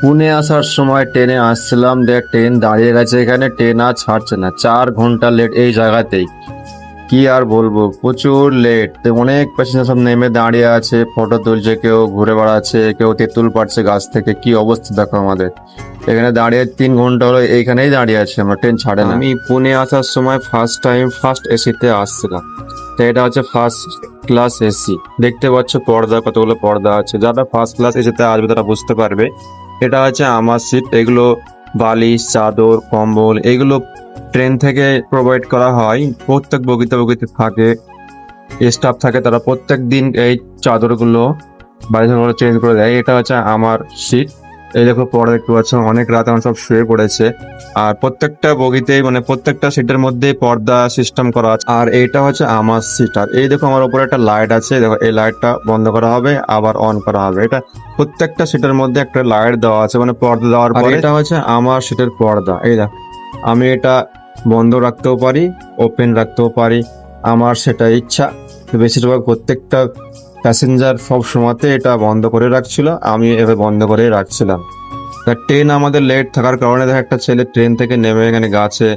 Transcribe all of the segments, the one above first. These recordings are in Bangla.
পুনে আসার সময় ট্রেনে আসছিলাম, দেখ ট্রেন দাঁড়িয়ে গেছে এখানে, ট্রেন আর ছাড়ছে না, 4 ঘন্টা লেট এই জায়গাতেই। কি আর বলবো, প্রচুর লেট। অনেক প্যাসেঞ্জার সব নেমে দাঁড়িয়ে আছে, ফটো তুলছে, কেউ ঘুরে বেড়াচ্ছে, কেউ তেঁতুল পাড়ছে গাছ থেকে। কি অবস্থা দেখো আমাদের এখানে দাঁড়িয়ে, 3 ঘন্টা হলো এইখানেই দাঁড়িয়ে আছি আমরা, ট্রেন ছাড়ে না। আমি পুনে আসার সময় ফার্স্ট টাইম ফার্স্ট এসিতে আসছিলাম। তো এটা হচ্ছে ফার্স্ট ক্লাস এসি। দেখতে পাচ্ছ পর্দা, কতগুলো পর্দা আছে। যারা ফার্স্ট ক্লাস এসিতে আসবে তারা বুঝতে পারবে। এটা হচ্ছে আমার সিট। এগুলো বালিশ, চাদর, কম্বল এগুলো ট্রেন থেকে প্রোভাইড করা হয়। প্রত্যেক বগিতে বগিতে থাকে স্টাফ থাকে, তারা প্রত্যেক দিন এই চাদরগুলো বালিশগুলো চেঞ্জ করে দেয়। এটা হচ্ছে আমার সিট। এই দেখো পরে দেখতে পাচ্ছ, অনেক রাত আমার সব শুয়ে পড়েছে। আর প্রত্যেকটা বগিতেই মানে প্রত্যেকটা সিটের মধ্যে পর্দা সিস্টেম করা আছে। আর এইটা হচ্ছে আমার সিট। আর এই দেখো আমার উপরে একটা লাইট আছে, দেখো এই লাইটটা বন্ধ করা হবে আবার অন করা হবে। এটা প্রত্যেকটা সিটের মধ্যে একটা লাইট দেওয়া আছে, মানে পর্দা দেওয়ার পরে। এটা হচ্ছে আমার সিটের পর্দা। এই দেখো, আমি এটা বন্ধ রাখতেও পারি, ওপেন রাখতেও পারি, আমার সেটা ইচ্ছা। তো বেশিরভাগ প্রত্যেকটা প্যাসেঞ্জার সব সময়তে এটা বন্ধ করে রাখছিল, আমি এবার বন্ধ করে রাখছিলাম। তা ট্রেন আমাদের লেট থাকার কারণে দেখো একটা ছেলে ট্রেন থেকে নেমে এখানে গাছে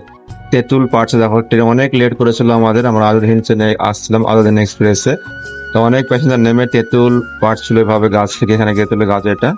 তেঁতুল পাড়ছে। দেখো ট্রেন অনেক লেট করেছিল আমাদের, আমরা আলাউদ্দিন ট্রেনে আসছিলাম, আলাউদ্দিন এক্সপ্রেসে। তো অনেক প্যাসেঞ্জার নেমে তেঁতুল পাড়ছিল এভাবে গাছ থেকে, এখানে তেঁতুলের গাছ এটা।